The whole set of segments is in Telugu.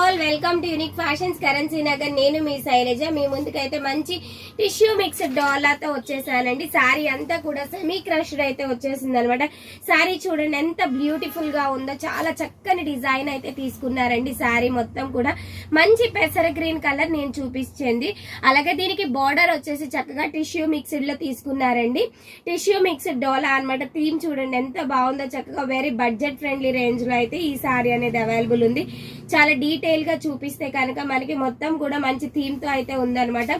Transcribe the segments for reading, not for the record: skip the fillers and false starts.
All welcome to unique fashions currency Nagar. నేను మీ శైలజ. మీ ముందుకైతే మంచి టిష్యూ మిక్స్డ్ డాలర్తో వచ్చేసానండి. శారీ అంతా కూడా సెమీ క్రష్డ్ అయితే వచ్చేసింది అనమాట. శారీ చూడండి ఎంత బ్యూటిఫుల్ గా ఉందో, చాలా చక్కని డిజైన్ అయితే తీసుకున్నారండి. శారీ మొత్తం కూడా మంచి పెసర గ్రీన్ కలర్ నేను చూపించింది. అలాగే దీనికి బార్డర్ వచ్చేసి చక్కగా టిష్యూ మిక్స్డ్ లో తీసుకున్నారండి. టిష్యూ మిక్స్డ్ డోలా అనమాట. థీమ్ చూడండి ఎంత బాగుందో, చక్కగా వెరీ బడ్జెట్ ఫ్రెండ్లీ రేంజ్ లో అయితే ఈ శారీ అనేది అవైలబుల్ ఉంది. చాలా డీటెయిల్ గా చూపిస్తే కనుక మనకి మొత్తం కూడా మంచి థీమ్ తో అయితే ఉందన్నమాట.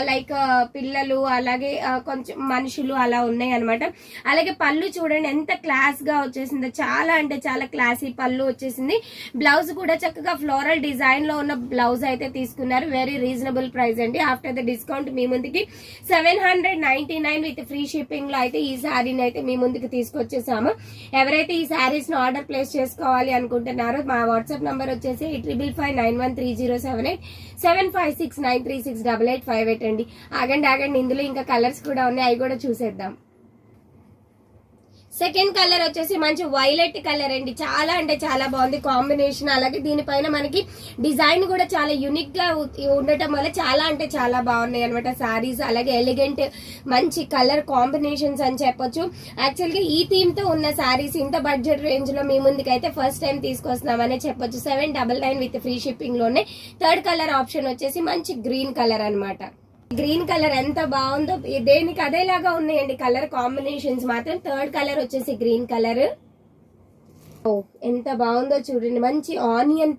లైక్ పిల్లలు అలాగే కొంచెం మనుషులు అలా ఉన్నాయి అనమాట. అలాగే పళ్ళు చూడండి ఎంత క్లాస్ గా వచ్చేసిందో, చాలా అంటే చాలా క్లాసీ పళ్ళు వచ్చేసింది. బ్లౌజ్ కూడా చక్కగా ఫ్లోరల్ డిజైన్ లో ఉన్న బ్లౌజ్ అయితే తీసుకున్నారు. వెరీ రీజనబుల్ ప్రైస్ అండి. ఆఫ్టర్ ద డిస్కౌంట్ మీ ముందుకి 799 విత్ ఫ్రీ షిప్పింగ్ లో అయితే ఈ శారీని అయితే మీ ముందుకు తీసుకొచ్చేసాము. ఎవరైతే ఈ శారీస్ ను ఆర్డర్ ప్లేస్ చేసుకోవాలి అనుకుంటున్నారో మా వాట్సాప్ నంబర్ వచ్చేసి 855913078756936888 అండి. ఆగండి ఇందులో ఇంకా కలర్స్ కూడా ఉన్నాయి, అవి కూడా చూసేద్దాం. సెకండ్ కలర్ వచ్చేసి మంచి వైలెట్ కలర్ అండి. చాలా అంటే చాలా బాగుంది కాంబినేషన్. అలాగే దీనిపైన మనకి డిజైన్ కూడా చాలా యూనిక్ గా ఉండటం వల్ల చాలా అంటే చాలా బాగున్నాయి అనమాట సారీస్. అలాగే ఎలిగెంట్ మంచి కలర్ కాంబినేషన్స్ అని చెప్పొచ్చు. యాక్చువల్ గా ఈ థీమ్ తో ఉన్న సారీస్ ఇంత బడ్జెట్ రేంజ్ లో మీ ముందుకైతే ఫస్ట్ టైం తీసుకొస్తున్నామనే చెప్పొచ్చు. 799 విత్ ఫ్రీ షిప్పింగ్ లోనే. థర్డ్ కలర్ ఆప్షన్ వచ్చేసి మంచి గ్రీన్ కలర్ అనమాట. గ్రీన్ కలర్ ఎంత బాగుందో, దేనికి అదేలాగా ఉన్నాయండి కలర్ కాంబినేషన్స్ మాత్రం. థర్డ్ కలర్ వచ్చేసి గ్రీన్ కలర్. ఎంత బాగుందో చూడండి. మంచి ఆనియన్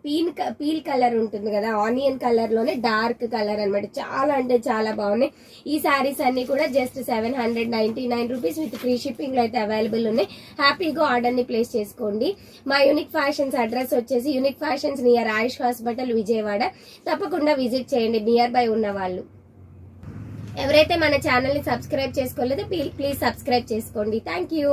పీల్ కలర్ ఉంటుంది కదా, ఆనియన్ కలర్ లోనే డార్క్ కలర్ అనమాట. చాలా అంటే చాలా బాగున్నాయి. ఈ శారీస్ అన్ని కూడా just 799 rupees with free shipping లో అయితే అవైలబుల్ ఉన్నాయి. హ్యాపీగా ఆర్డర్ ని ప్లేస్ చేసుకోండి. మా యూనిక్ ఫ్యాషన్స్ అడ్రస్ వచ్చేసి యూనిక్ ఫ్యాషన్స్ నియర్ ఆయుష్ హాస్పిటల్ విజయవాడ. తప్పకుండా విజిట్ చేయండి నియర్ బై ఉన్న వాళ్ళు. ఎవరైతే మన ఛానల్ ని సబ్స్క్రైబ్ చేసుకోలేదో ప్లీజ్ సబ్స్క్రైబ్ చేసుకోండి. Thank you.